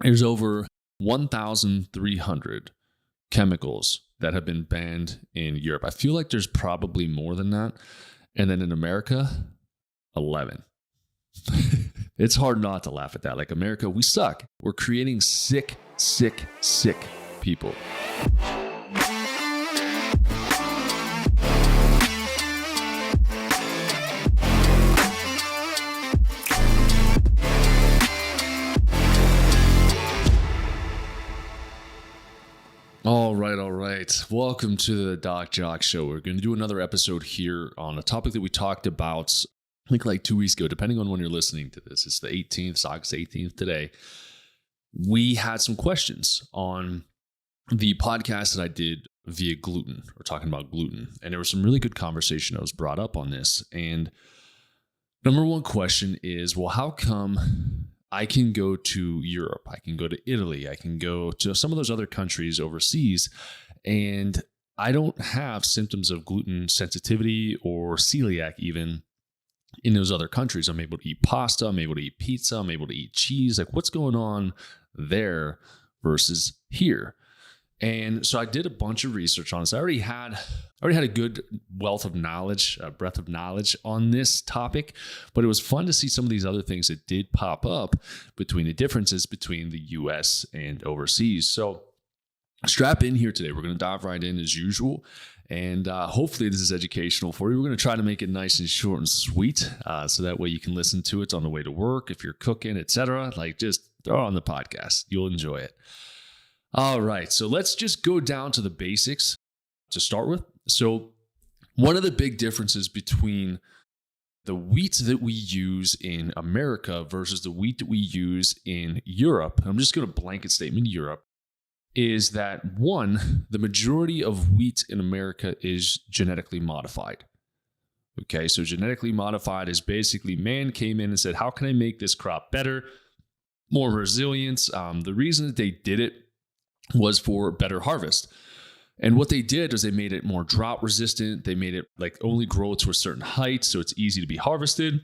There's over 1,300 chemicals that have been banned in Europe. I feel like there's probably more than that. And then in America, 11. It's hard not to laugh at that. Like, America, we suck. We're creating sick people. All right. Welcome to the Jacque Show. We're going to do another episode here on a topic that we talked about, I think like 2 weeks ago, depending on when you're listening to this. It's the 18th, it's August 18th today. We had some questions on the podcast that I did via Gluten. We're talking about gluten. And there was some really good conversation that was brought up on this. And number one question is, well, how come I can go to Europe, I can go to Italy, I can go to some of those other countries overseas, and I don't have symptoms of gluten sensitivity or celiac even in those other countries? I'm able to eat pasta, I'm able to eat pizza, I'm able to eat cheese. Like, what's going on there versus here? And so I did a bunch of research on this. I already had a good wealth of knowledge, breadth of knowledge on this topic, but it was fun to see some of these other things that did pop up between the differences between the US and overseas. So strap in here today. We're going to dive right in as usual. And hopefully this is educational for you. We're going to try to make it nice and short and sweet, so that way you can listen to it on the way to work, if you're cooking, etc. Like, just throw it on the podcast. You'll enjoy it. All right, so let's just go down to the basics to start with. So one of the big differences between the wheat that we use in America versus the wheat that we use in Europe, I'm just going to blanket statement Europe, is that one, the majority of wheat in America is genetically modified. Okay, so genetically modified is basically man came in and said, how can I make this crop better, more resilient? The reason that they did it was for better harvest. And what they did is they made it more drought resistant. They made it like only grow to a certain height, so it's easy to be harvested.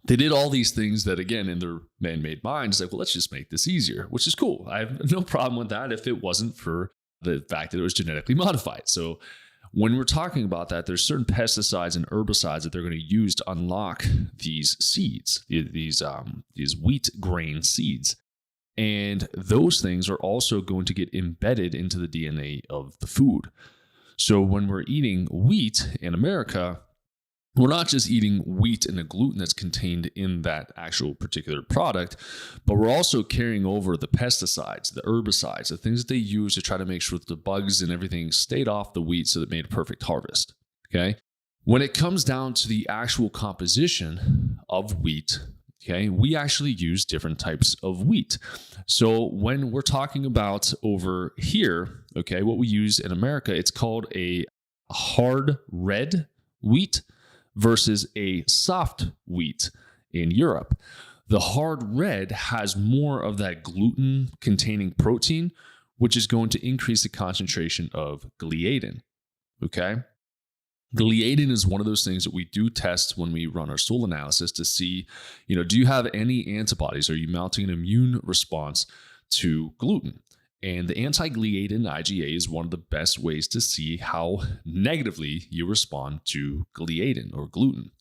They did all these things that, again, in their man-made mind, is like, well, let's just make this easier, which is cool. I have no problem with that if it wasn't for the fact that it was genetically modified. So when we're talking about that, there's certain pesticides and herbicides that they're going to use to unlock these seeds, these wheat grain seeds. And those things are also going to get embedded into the DNA of the food. So when we're eating wheat in America, we're not just eating wheat and the gluten that's contained in that actual particular product, but we're also carrying over the pesticides, the herbicides, the things that they use to try to make sure that the bugs and everything stayed off the wheat so that it made a perfect harvest. Okay. When it comes down to the actual composition of wheat, okay, we actually use different types of wheat. So when we're talking about over here, okay, what we use in America, it's called a hard red wheat versus a soft wheat in Europe. The hard red has more of that gluten-containing protein, which is going to increase the concentration of gliadin, okay? Gliadin is one of those things that we do test when we run our stool analysis to see, do you have any antibodies? Are you mounting an immune response to gluten? And the anti-gliadin IgA is one of the best ways to see how negatively you respond to gliadin or gluten.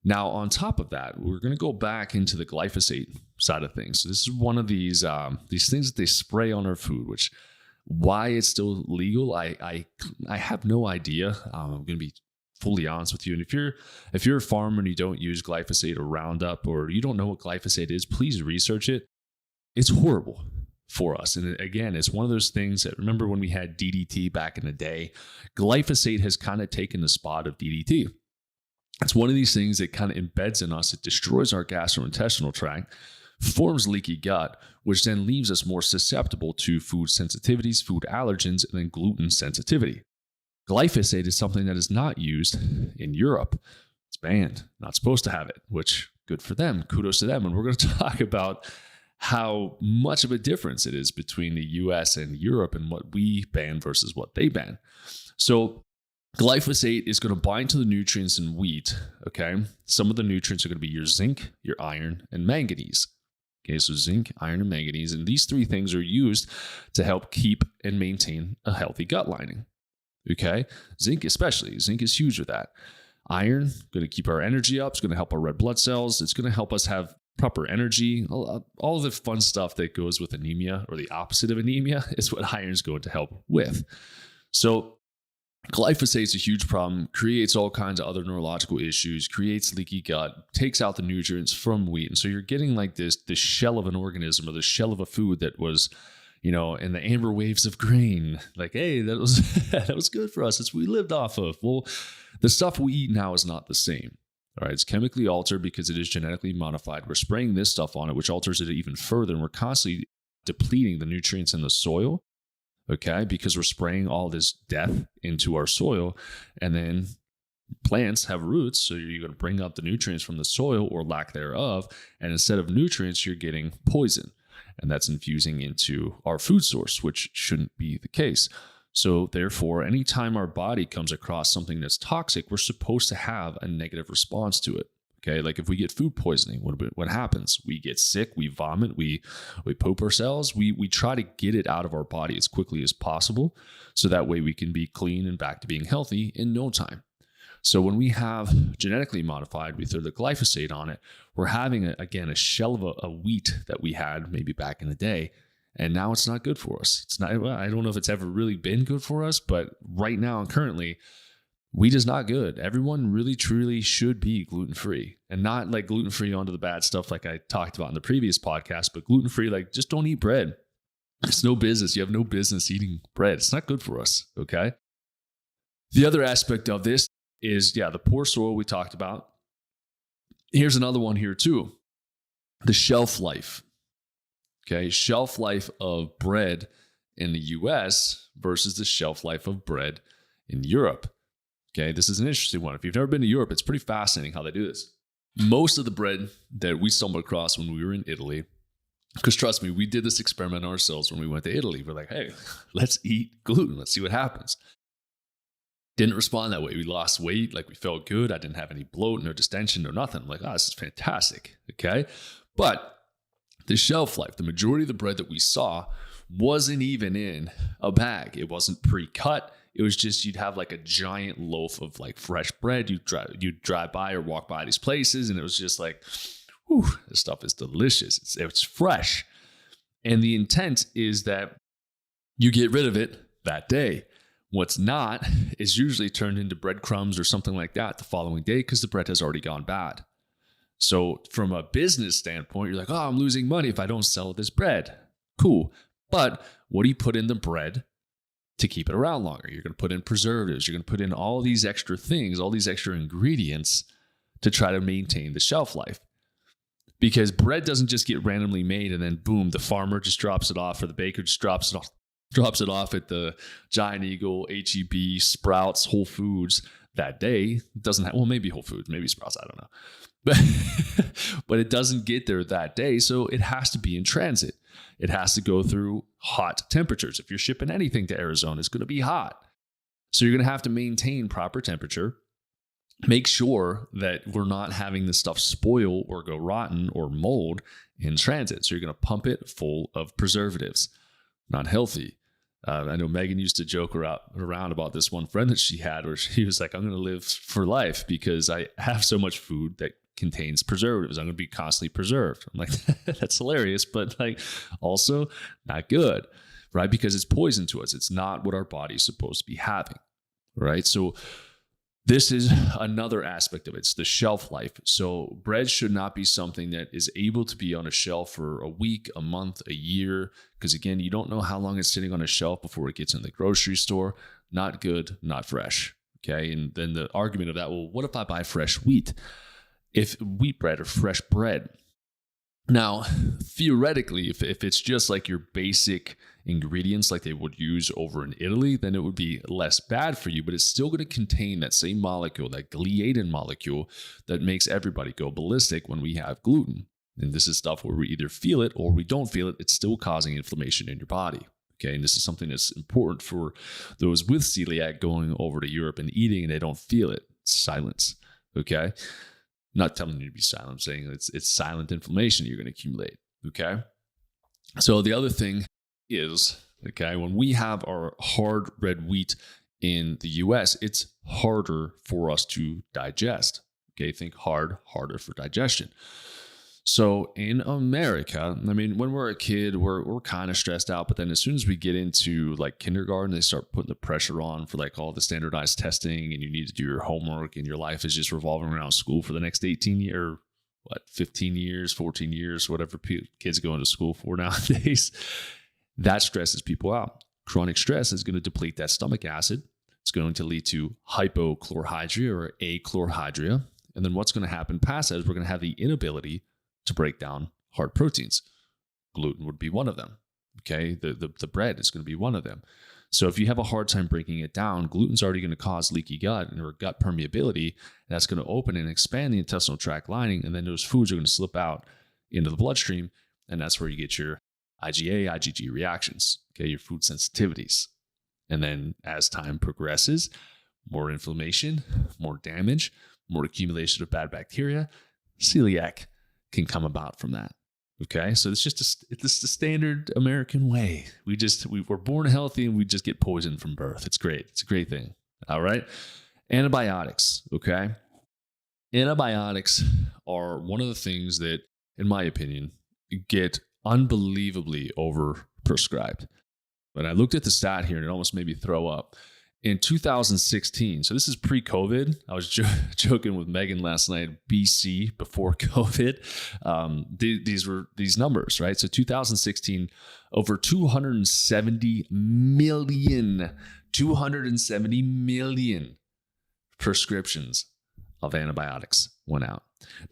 Now, on top of that, we're going to go back into the glyphosate side of things. So this is one of these things that they spray on our food, which why it's still legal, I have no idea. I'm going to be fully honest with you. And if you're a farmer and you don't use glyphosate or Roundup, or you don't know what glyphosate is, please research it. It's horrible for us. And again, it's one of those things that, remember when we had DDT back in the day, glyphosate has kind of taken the spot of DDT. It's one of these things that kind of embeds in us. It destroys our gastrointestinal tract, forms leaky gut, which then leaves us more susceptible to food sensitivities, food allergens, and then gluten sensitivity. Glyphosate is something that is not used in Europe. It's banned, not supposed to have it, which good for them. Kudos to them. And we're going to talk about how much of a difference it is between the US and Europe and what we ban versus what they ban. So glyphosate is going to bind to the nutrients in wheat, okay? Some of the nutrients are going to be your zinc, your iron, and manganese. Okay, so zinc, iron, and manganese. And these three things are used to help keep and maintain a healthy gut lining. Okay, zinc especially. Zinc is huge with that. Iron, going to keep our energy up. It's going to help our red blood cells. It's going to help us have proper energy. All of the fun stuff that goes with anemia, or the opposite of anemia, is what iron is going to help with. So glyphosate is a huge problem, creates all kinds of other neurological issues, creates leaky gut, takes out the nutrients from wheat. And so you're getting like this shell of an organism, or the shell of a food that was, in the amber waves of grain. Like, hey, that was that was good for us. That's what we lived off of. Well, the stuff we eat now is not the same. All right, it's chemically altered because it is genetically modified. We're spraying this stuff on it, which alters it even further. And we're constantly depleting the nutrients in the soil. Okay, because we're spraying all this death into our soil, and then plants have roots, so you're going to bring up the nutrients from the soil or lack thereof, and instead of nutrients, you're getting poison, and that's infusing into our food source, which shouldn't be the case. So therefore, anytime our body comes across something that's toxic, we're supposed to have a negative response to it. Okay, like if we get food poisoning, what happens? We get sick, we vomit, we poop ourselves. We try to get it out of our body as quickly as possible, so that way we can be clean and back to being healthy in no time. So when we have genetically modified, we throw the glyphosate on it, we're having, a shell of a wheat that we had maybe back in the day, and now it's not good for us. It's not. I don't know if it's ever really been good for us, but right now and currently, wheat is not good. Everyone really, truly should be gluten-free, and not like gluten-free onto the bad stuff like I talked about in the previous podcast, but gluten-free, like just don't eat bread. It's no business. You have no business eating bread. It's not good for us, okay? The other aspect of this is, the poor soil we talked about. Here's another one here too. The shelf life, okay? Shelf life of bread in the US versus the shelf life of bread in Europe. Okay, this is an interesting one. If you've never been to Europe, it's pretty fascinating how they do this. Most of the bread that we stumbled across when we were in Italy, because trust me, we did this experiment ourselves when we went to Italy. We're like, hey, let's eat gluten. Let's see what happens. Didn't respond that way. We lost weight. Like, we felt good. I didn't have any bloat, no distension, no nothing. I'm like, this is fantastic. Okay. But the shelf life, the majority of the bread that we saw wasn't even in a bag. It wasn't pre-cut. It was just, you'd have like a giant loaf of like fresh bread. You'd drive by or walk by these places, and it was just like, whew, this stuff is delicious. It's fresh. And the intent is that you get rid of it that day. What's not is usually turned into breadcrumbs or something like that the following day, because the bread has already gone bad. So from a business standpoint, you're like, I'm losing money if I don't sell this bread. Cool. But what do you put in the bread to keep it around longer? You're going to put in preservatives. You're going to put in all these extra things, all these extra ingredients to try to maintain the shelf life. Because bread doesn't just get randomly made and then boom, the farmer just drops it off, or the baker just drops it off at the Giant Eagle, H-E-B, Sprouts, Whole Foods that day. It doesn't have, well, maybe Whole Foods, maybe Sprouts, I don't know. But it doesn't get there that day, so it has to be in transit. It has to go through hot temperatures. If you're shipping anything to Arizona, it's going to be hot. So you're going to have to maintain proper temperature. Make sure that we're not having this stuff spoil or go rotten or mold in transit. So you're going to pump it full of preservatives. Not healthy. I know Megan used to joke around about this one friend that she had, where she was like, I'm going to live for life because I have so much food that contains preservatives. I'm going to be constantly preserved. I'm like, that's hilarious, but like also not good, right? Because it's poison to us. It's not what our body's supposed to be having, right? So this is another aspect of it. It's the shelf life. So bread should not be something that is able to be on a shelf for a week, a month, a year, because again, you don't know how long it's sitting on a shelf before it gets in the grocery store. Not good, not fresh. Okay. And then the argument of that, well, what if I buy fresh wheat? If wheat bread or fresh bread. Now, theoretically, if it's just like your basic ingredients like they would use over in Italy, then it would be less bad for you, but it's still going to contain that same molecule, that gliadin molecule that makes everybody go ballistic when we have gluten. And this is stuff where we either feel it or we don't feel it. It's still causing inflammation in your body. Okay, and this is something that's important for those with celiac going over to Europe and eating and they don't feel it. It's silence. Okay. Not telling you to be silent. I'm saying it's silent inflammation you're going to accumulate. Okay. So the other thing is, okay, when we have our hard red wheat in the US, it's harder for us to digest. Okay. Think harder for digestion. So in America, I mean, when we're a kid, we're kind of stressed out, but then as soon as we get into like kindergarten, they start putting the pressure on for like all the standardized testing, and you need to do your homework, and your life is just revolving around school for the next 18 years, 15 years, 14 years, whatever kids go into school for nowadays. That stresses people out. Chronic stress is going to deplete that stomach acid. It's going to lead to hypochlorhydria or achlorhydria. And then what's going to happen past that is we're going to have the inability to break down hard proteins. Gluten would be one of them. Okay, the bread is going to be one of them. So if you have a hard time breaking it down, gluten's already going to cause leaky gut or gut permeability. And that's going to open and expand the intestinal tract lining, and then those foods are going to slip out into the bloodstream, and that's where you get your IgA, IgG reactions. Okay, your food sensitivities. And then as time progresses, more inflammation, more damage, more accumulation of bad bacteria, celiac can come about from that. Okay, so it's the standard American way. We're born healthy and we just get poisoned from birth. It's great. It's a great thing. All right, antibiotics. Okay, antibiotics are one of the things that, in my opinion, get unbelievably overprescribed. But I looked at the stat here and it almost made me throw up. In 2016, so this is pre-COVID. I was joking with Megan last night, BC, before COVID. These were these numbers, right? So 2016, over 270 million prescriptions of antibiotics went out.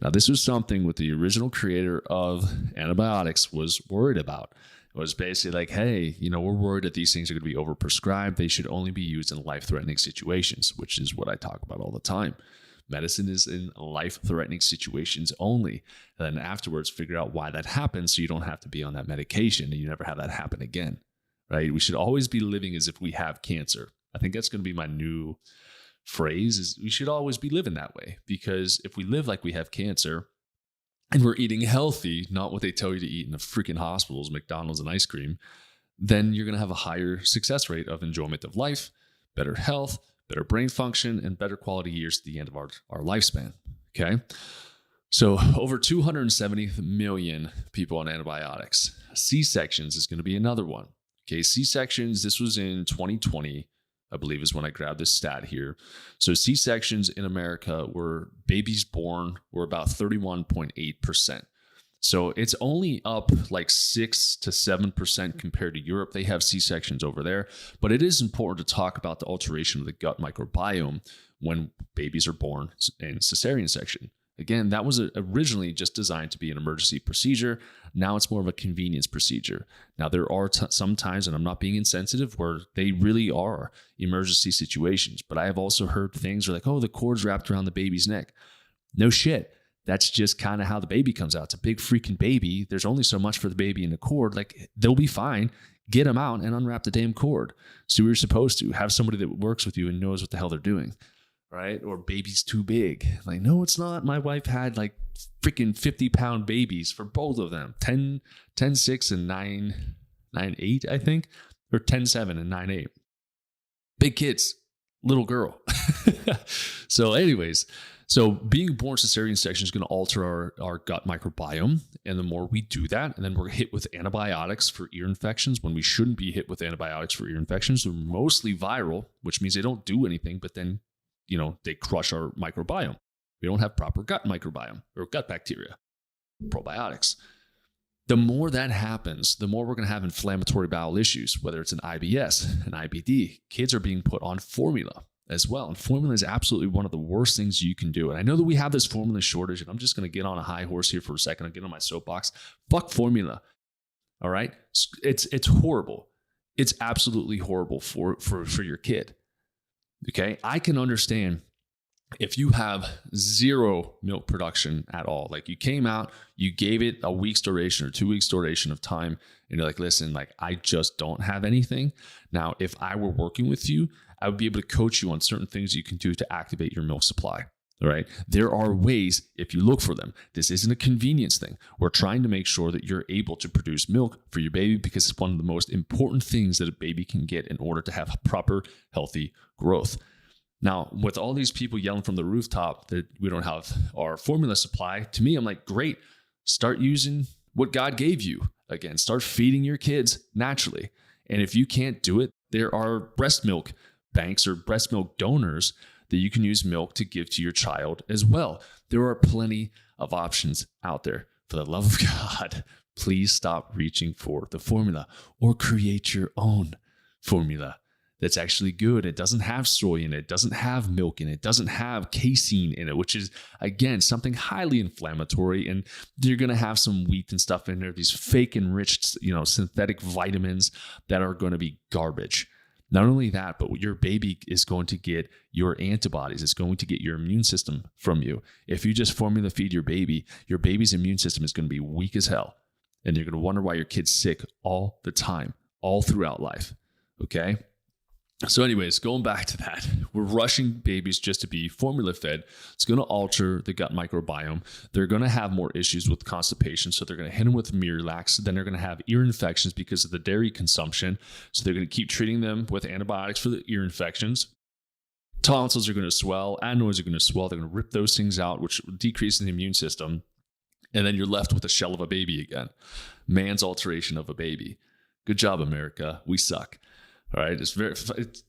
Now, this was something what the original creator of antibiotics was worried about. It was basically like, hey, we're worried that these things are going to be overprescribed. They should only be used in life-threatening situations, which is what I talk about all the time. Medicine is in life-threatening situations only. And then afterwards, figure out why that happens so you don't have to be on that medication and you never have that happen again, right? We should always be living as if we have cancer. I think that's going to be my new phrase, is we should always be living that way, because if we live like we have cancer, and we're eating healthy, not what they tell you to eat in the freaking hospitals, McDonald's and ice cream, then you're going to have a higher success rate of enjoyment of life, better health, better brain function, and better quality years at the end of our lifespan. Okay. So over 270 million people on antibiotics. C-sections is going to be another one. Okay. C-sections, this was in 2020. I believe is when I grabbed this stat here. So C-sections in America were babies born were about 31.8%. So it's only up like 6 to 7% compared to Europe. They have C-sections over there, but it is important to talk about the alteration of the gut microbiome when babies are born in cesarean section. Again, that was originally just designed to be an emergency procedure. Now it's more of a convenience procedure. Now there are some times, and I'm not being insensitive, where they really are emergency situations. But I have also heard things like, oh, the cord's wrapped around the baby's neck. No shit. That's just kind of how the baby comes out. It's a big freaking baby. There's only so much for the baby in the cord. Like, they'll be fine. Get them out and unwrap the damn cord. So you're supposed to have somebody that works with you and knows what the hell they're doing. Right? Or baby's too big. Like, no, it's not. My wife had like freaking 50-pound babies for both of them. 10.6 and 9.8, I think. Or 10.7 and 9.8. Big kids. Little girl. So anyways, so being born cesarean section is going to alter our gut microbiome. And the more we do that, and then we're hit with antibiotics for ear infections when we shouldn't be hit with antibiotics for ear infections. They're mostly viral, which means they don't do anything, but then they crush our microbiome. We don't have proper gut microbiome or gut bacteria, probiotics. The more that happens, the more we're going to have inflammatory bowel issues, whether it's an IBS, an IBD. Kids are being put on formula as well. And formula is absolutely one of the worst things you can do. And I know that we have this formula shortage, and I'm just going to get on a high horse here for a second. I'll get on my soapbox. Fuck formula. All right? It's horrible. It's absolutely horrible for your kid. Okay, I can understand if you have zero milk production at all. Like, you came out, you gave it a week's duration or 2 weeks duration of time, and you're like, listen, like, I just don't have anything. Now, if I were working with you, I would be able to coach you on certain things you can do to activate your milk supply. All right. There are ways if you look for them. This isn't a convenience thing. We're trying to make sure that you're able to produce milk for your baby because it's one of the most important things that a baby can get in order to have proper, healthy growth. Now, with all these people yelling from the rooftop that we don't have our formula supply, to me, I'm like, great. Start using what God gave you. Again, start feeding your kids naturally. And if you can't do it, there are breast milk banks or breast milk donors that you can use milk to give to your child as well. There are plenty of options out there. For the love of God, please stop reaching for the formula or create your own formula that's actually good. It doesn't have soy in it, doesn't have milk in it, doesn't have casein in it, which is, again, something highly inflammatory. And you're going to have some wheat and stuff in there, these fake enriched, synthetic vitamins that are going to be garbage. Not only that, but your baby is going to get your antibodies. It's going to get your immune system from you. If you just formula feed your baby's immune system is going to be weak as hell. And you're going to wonder why your kid's sick all the time, all throughout life. Okay? So anyways, going back to that, we're rushing babies just to be formula fed. It's going to alter the gut microbiome. They're going to have more issues with constipation. So they're going to hit them with Miralax. Then they're going to have ear infections because of the dairy consumption. So they're going to keep treating them with antibiotics for the ear infections. Tonsils are going to swell. Adenoids are going to swell. They're going to rip those things out, which decreases the immune system. And then you're left with a shell of a baby again. Man's alteration of a baby. Good job, America. We suck. All right.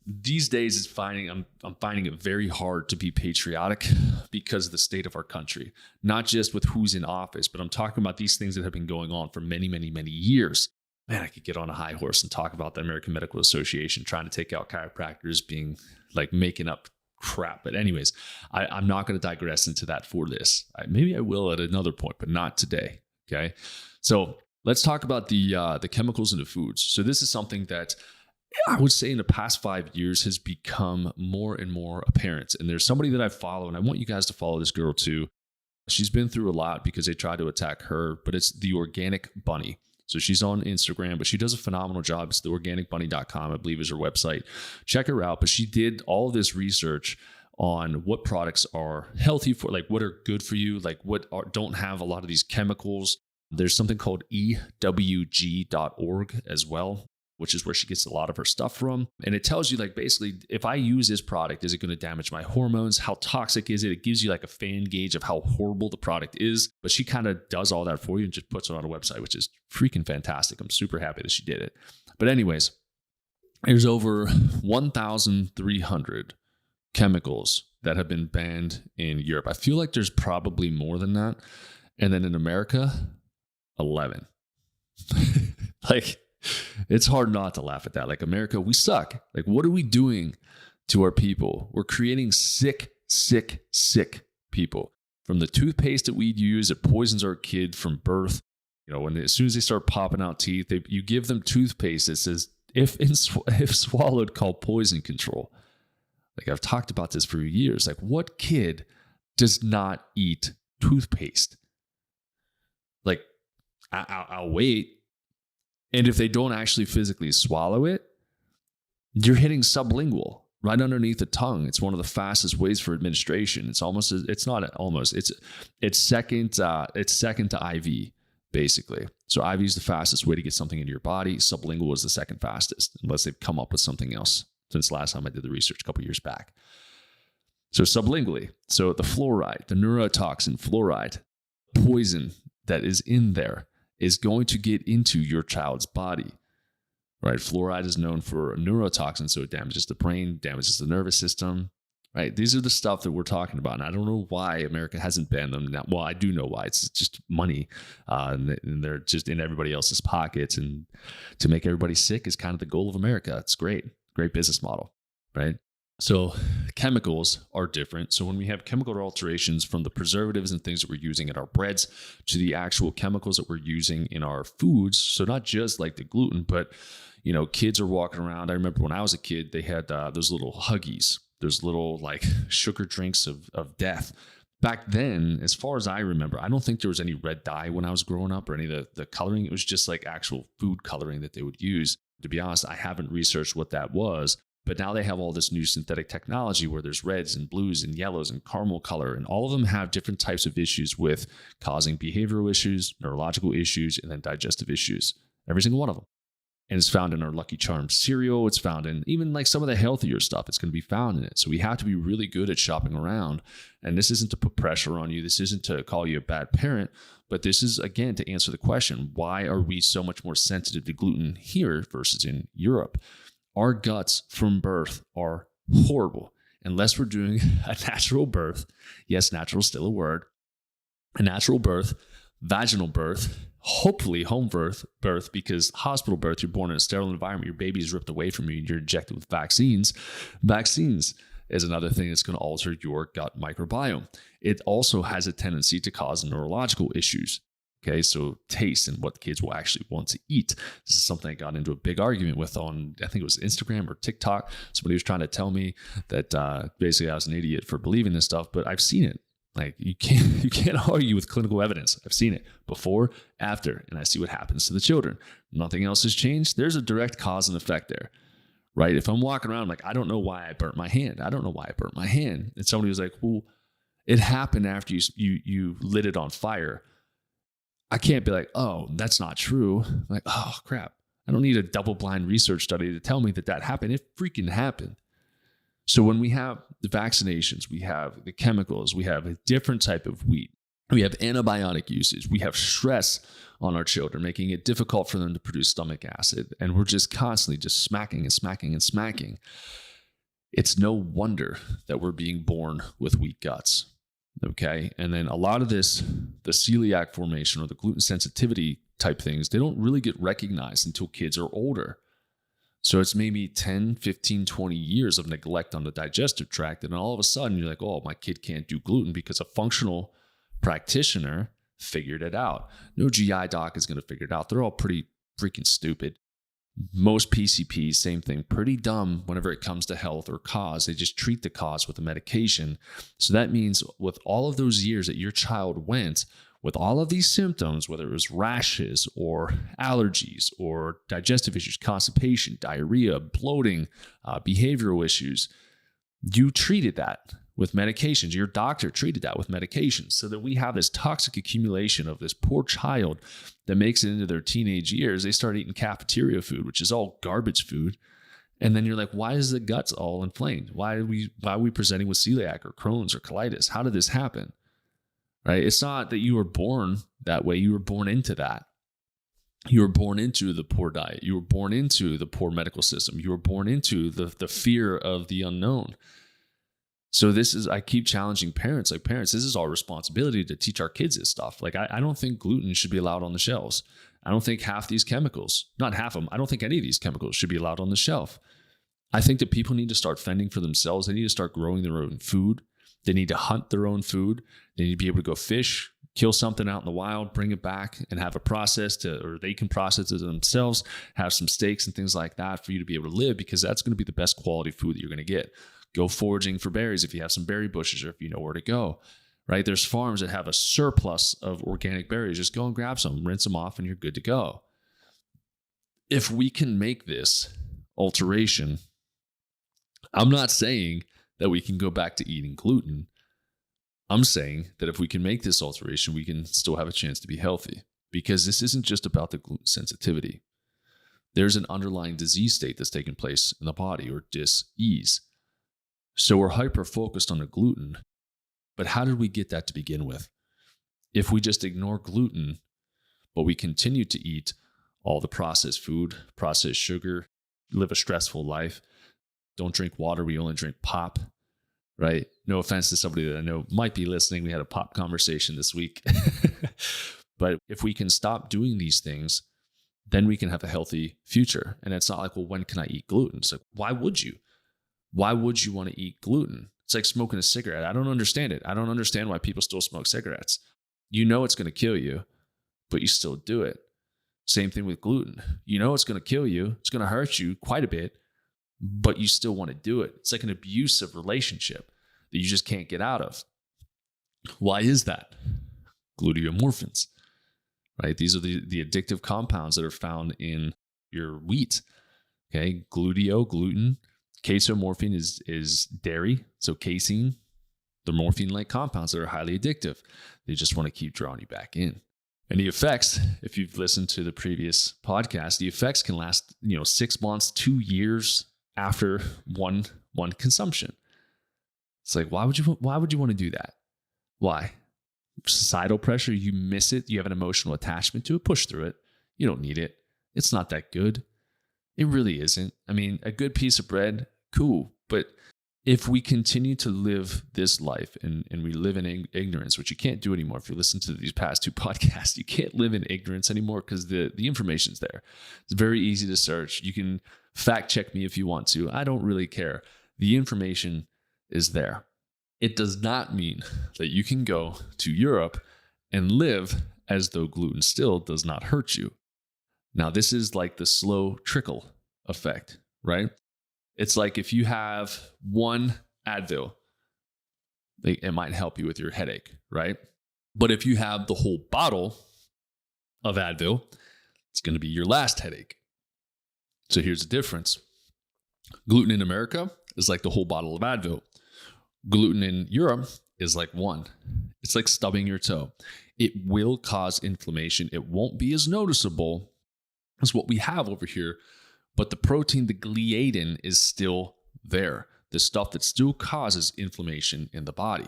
These days I'm finding it very hard to be patriotic because of the state of our country, not just with who's in office, but I'm talking about these things that have been going on for many, many, many years. Man, I could get on a high horse and talk about the American Medical Association trying to take out chiropractors being like making up crap. But anyways, I'm not going to digress into that for this. Maybe I will at another point, but not today. Okay. So let's talk about the chemicals in the foods. So this is something that I would say in the past 5 years has become more and more apparent. And there's somebody that I follow, and I want you guys to follow this girl too. She's been through a lot because they tried to attack her, but it's the Organic Bunny. So she's on Instagram, but she does a phenomenal job. It's theorganicbunny.com, I believe is her website. Check her out. But she did all of this research on what products are healthy for, like what are good for you, like don't have a lot of these chemicals. There's something called EWG.org as well, which is where she gets a lot of her stuff from. And it tells you like basically, if I use this product, is it going to damage my hormones? How toxic is it? It gives you like a fan gauge of how horrible the product is. But she kind of does all that for you and just puts it on a website, which is freaking fantastic. I'm super happy that she did it. But anyways, there's over 1,300 chemicals that have been banned in Europe. I feel like there's probably more than that. And then in America, 11. Like, it's hard not to laugh at that. Like, America, we suck. Like, what are we doing to our people? We're creating sick people. From the toothpaste that we use, it poisons our kid from birth. As soon as they start popping out teeth, you give them toothpaste that says, if swallowed, called poison control. Like, I've talked about this for years. Like, what kid does not eat toothpaste? Like, I'll wait. And if they don't actually physically swallow it, you're hitting sublingual right underneath the tongue. It's one of the fastest ways for administration. It's second to IV, basically. So IV is the fastest way to get something into your body. Sublingual is the second fastest, unless they've come up with something else since last time I did the research a couple years back. So sublingually, so the fluoride, the neurotoxin fluoride, poison that is in there is going to get into your child's body, right? Fluoride is known for a neurotoxin, so it damages the brain, damages the nervous system, right? These are the stuff that we're talking about. And I don't know why America hasn't banned them now. Well, I do know why. It's just money, and they're just in everybody else's pockets. And to make everybody sick is kind of the goal of America. It's great business model, right? So chemicals are different. So when we have chemical alterations from the preservatives and things that we're using in our breads to the actual chemicals that we're using in our foods, so not just like the gluten, but kids are walking around. I remember when I was a kid, they had those little Huggies, those little like sugar drinks of death. Back then, as far as I remember, I don't think there was any red dye when I was growing up or any of the coloring. It was just like actual food coloring that they would use. To be honest, I haven't researched what that was. But now they have all this new synthetic technology where there's reds and blues and yellows and caramel color, and all of them have different types of issues with causing behavioral issues, neurological issues, and then digestive issues. Every single one of them. And it's found in our Lucky Charms cereal. It's found in even like some of the healthier stuff. It's going to be found in it. So we have to be really good at shopping around. And this isn't to put pressure on you. This isn't to call you a bad parent. But this is, again, to answer the question, why are we so much more sensitive to gluten here versus in Europe? Our guts from birth are horrible. Unless we're doing a natural birth. Yes, natural is still a word. A natural birth, vaginal birth, hopefully home birth, because hospital birth, you're born in a sterile environment, your baby is ripped away from you, you're injected with vaccines. Vaccines is another thing that's going to alter your gut microbiome. It also has a tendency to cause neurological issues. Okay, so taste and what kids will actually want to eat. This is something I got into a big argument with on, I think it was Instagram or TikTok. Somebody was trying to tell me that basically I was an idiot for believing this stuff, but I've seen it. Like you can't argue with clinical evidence. I've seen it before, after, and I see what happens to the children. Nothing else has changed. There's a direct cause and effect there, right? If I'm walking around like, I don't know why I burnt my hand. I don't know why I burnt my hand. And somebody was like, well, it happened after you lit it on fire. I can't be like, oh, that's not true. I'm like, oh, crap. I don't need a double-blind research study to tell me that happened. It freaking happened. So when we have the vaccinations, we have the chemicals, we have a different type of wheat, we have antibiotic usage, we have stress on our children, making it difficult for them to produce stomach acid. And we're just constantly just smacking and smacking and smacking. It's no wonder that we're being born with weak guts. Okay. And then a lot of this, the celiac formation or the gluten sensitivity type things, they don't really get recognized until kids are older. So it's maybe 10, 15, 20 years of neglect on the digestive tract. And all of a sudden you're like, oh, my kid can't do gluten because a functional practitioner figured it out. No GI doc is going to figure it out. They're all pretty freaking stupid. Most PCPs, same thing, pretty dumb whenever it comes to health or cause. They just treat the cause with a medication. So that means with all of those years that your child went with all of these symptoms, whether it was rashes or allergies or digestive issues, constipation, diarrhea, bloating, behavioral issues, you treated that with medications. Your doctor treated that with medications, so that we have this toxic accumulation of this poor child that makes it into their teenage years. They start eating cafeteria food, which is all garbage food. And then you're like, why is the guts all inflamed? Why are we presenting with celiac or Crohn's or colitis? How did this happen? Right? It's not that you were born that way. You were born into that. You were born into the poor diet. You were born into the poor medical system. You were born into the fear of the unknown. So I keep challenging parents, like, parents, this is our responsibility to teach our kids this stuff. Like, I don't think gluten should be allowed on the shelves. I don't think half these chemicals, not half of them, I don't think any of these chemicals should be allowed on the shelf. I think that people need to start fending for themselves. They need to start growing their own food. They need to hunt their own food. They need to be able to go fish, kill something out in the wild, bring it back and have a process or they can process it themselves, have some steaks and things like that for you to be able to live, because that's going to be the best quality food that you're going to get. Go foraging for berries if you have some berry bushes or if you know where to go, right? There's farms that have a surplus of organic berries. Just go and grab some, rinse them off, and you're good to go. If we can make this alteration, I'm not saying that we can go back to eating gluten. I'm saying that if we can make this alteration, we can still have a chance to be healthy, because this isn't just about the gluten sensitivity. There's an underlying disease state that's taking place in the body, or dis-ease. So we're hyper-focused on the gluten, but how did we get that to begin with? If we just ignore gluten, but we continue to eat all the processed food, processed sugar, live a stressful life, don't drink water, we only drink pop, right? No offense to somebody that I know might be listening. We had a pop conversation this week. But if we can stop doing these things, then we can have a healthy future. And it's not like, well, when can I eat gluten? It's like, why would you? Why would you want to eat gluten? It's like smoking a cigarette. I don't understand it. I don't understand why people still smoke cigarettes. You know it's going to kill you, but you still do it. Same thing with gluten. You know it's going to kill you. It's going to hurt you quite a bit, but you still want to do it. It's like an abusive relationship that you just can't get out of. Why is that? Gluteomorphins, right? These are the addictive compounds that are found in your wheat. Okay, gluten, Casomorphine is dairy, so casein. They're morphine-like compounds that are highly addictive. They just want to keep drawing you back in. And the effects, if you've listened to the previous podcast, the effects can last 6 months, 2 years after one consumption. It's like, why would you want to do that? Why? Societal pressure, you miss it, you have an emotional attachment to it, push through it. You don't need it. It's not that good. It really isn't. I mean, a good piece of bread, cool. But if we continue to live this life and we live in ignorance, which you can't do anymore if you listen to these past 2 podcasts, you can't live in ignorance anymore because the information's there. It's very easy to search. You can fact check me if you want to. I don't really care. The information is there. It does not mean that you can go to Europe and live as though gluten still does not hurt you. Now, this is like the slow trickle effect, right? It's like if you have one Advil, it might help you with your headache, right? But if you have the whole bottle of Advil, it's going to be your last headache. So here's the difference. Gluten in America is like the whole bottle of Advil. Gluten in Europe is like one. It's like stubbing your toe. It will cause inflammation. It won't be as noticeable as what we have over here, but the protein, the gliadin, is still there. The stuff that still causes inflammation in the body.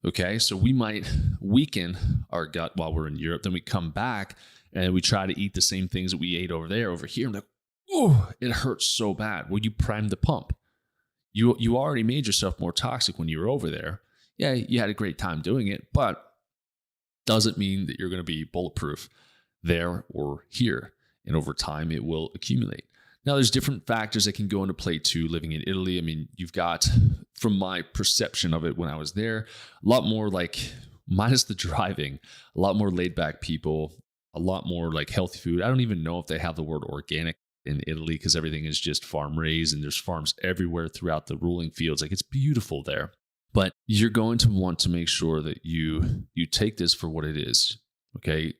Okay, so we might weaken our gut while we're in Europe. Then we come back and we try to eat the same things that we ate over here. I'm like, oh, it hurts so bad. Well, you primed the pump. You already made yourself more toxic when you were over there. Yeah, you had a great time doing it, but doesn't mean that you're going to be bulletproof there or here. And over time, it will accumulate. Now, there's different factors that can go into play too, living in Italy. I mean, you've got, from my perception of it when I was there, a lot more like, minus the driving, a lot more laid back people, a lot more like healthy food. I don't even know if they have the word organic in Italy because everything is just farm raised and there's farms everywhere throughout the rolling fields. Like, it's beautiful there. But you're going to want to make sure that you take this for what it is. Okay.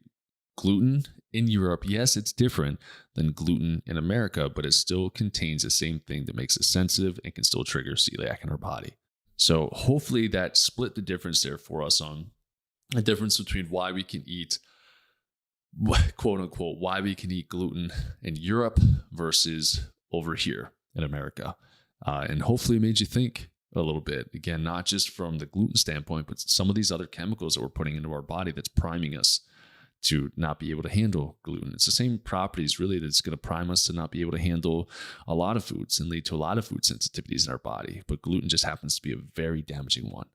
Gluten in Europe, yes, it's different than gluten in America, but it still contains the same thing that makes us sensitive and can still trigger celiac in our body. So hopefully that split the difference there for us on a difference between why we can eat, quote unquote, why we can eat gluten in Europe versus over here in America. And hopefully it made you think a little bit. Again, not just from the gluten standpoint, but some of these other chemicals that we're putting into our body that's priming us to not be able to handle gluten. It's the same properties really that's going to prime us to not be able to handle a lot of foods and lead to a lot of food sensitivities in our body. But gluten just happens to be a very damaging one.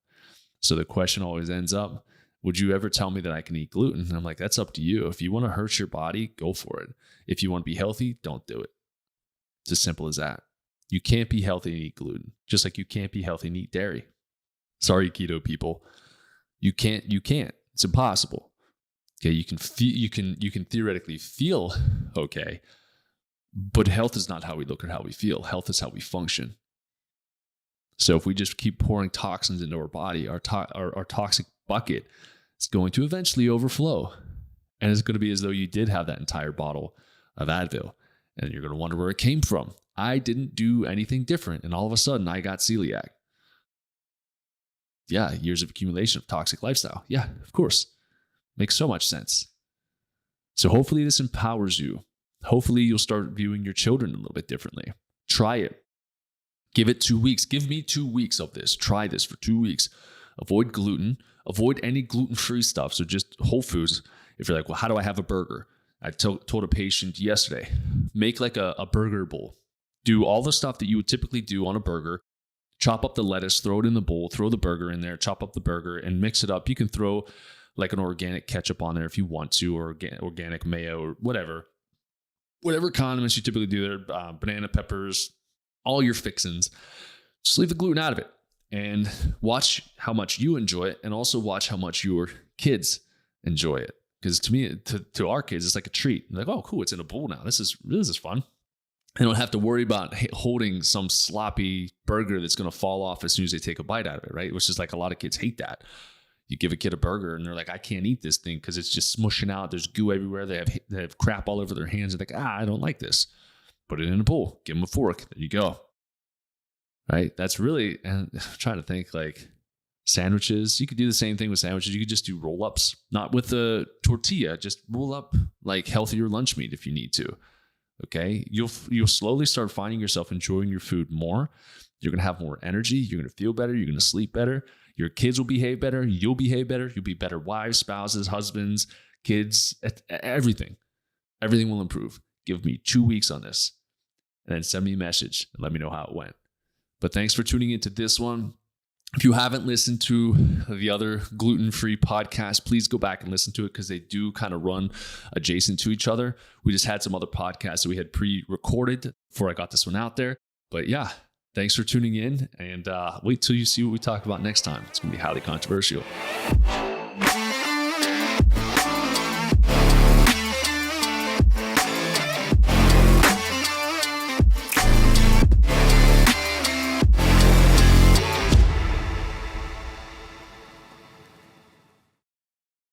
So the question always ends up, would you ever tell me that I can eat gluten? And I'm like, that's up to you. If you want to hurt your body, go for it. If you want to be healthy, don't do it. It's as simple as that. You can't be healthy and eat gluten, just like you can't be healthy and eat dairy. Sorry, keto people. You can't. It's impossible. Okay, you can theoretically feel okay, but health is not how we look at how we feel. Health is how we function. So if we just keep pouring toxins into our body, our toxic bucket is going to eventually overflow, and it's going to be as though you did have that entire bottle of Advil, and you're going to wonder where it came from. I didn't do anything different, and all of a sudden I got celiac. Yeah, years of accumulation of toxic lifestyle. Yeah, of course. Makes so much sense. So hopefully this empowers you. Hopefully you'll start viewing your children a little bit differently. Try it. Give it 2 weeks. Give me 2 weeks of this. Try this for 2 weeks. Avoid gluten. Avoid any gluten-free stuff. So just whole foods. If you're like, well, how do I have a burger? I told a patient yesterday, make like a burger bowl. Do all the stuff that you would typically do on a burger. Chop up the lettuce, throw it in the bowl, throw the burger in there, chop up the burger and mix it up. You can throw like an organic ketchup on there if you want to, or organic mayo or whatever condiments you typically do there, banana peppers, all your fixins. Just leave the gluten out of it and watch how much you enjoy it, and also watch how much your kids enjoy it. Because to me, to our kids, it's like a treat. They're like, oh, cool, it's in a bowl now. This is fun. They don't have to worry about holding some sloppy burger that's going to fall off as soon as they take a bite out of it, right? Which is like a lot of kids hate that. You give a kid a burger and they're like, I can't eat this thing because it's just smushing out. There's goo everywhere. They have crap all over their hands. They're like, I don't like this. Put it in a bowl. Give them a fork. There you go. right? That's really, and I'm trying to think like sandwiches. You could do the same thing with sandwiches. You could just do roll-ups, not with the tortilla, just roll up like healthier lunch meat if you need to. Okay. You'll slowly start finding yourself enjoying your food more. You're going to have more energy. You're going to feel better. You're going to sleep better. Your kids will behave better. You'll behave better. You'll be better wives, spouses, husbands, kids, everything. Everything will improve. Give me 2 weeks on this and then send me a message and let me know how it went. But thanks for tuning into this one. If you haven't listened to the other gluten-free podcast, please go back and listen to it because they do kind of run adjacent to each other. We just had some other podcasts that we had pre-recorded before I got this one out there. But yeah, thanks for tuning in, and wait till you see what we talk about next time. It's going to be highly controversial.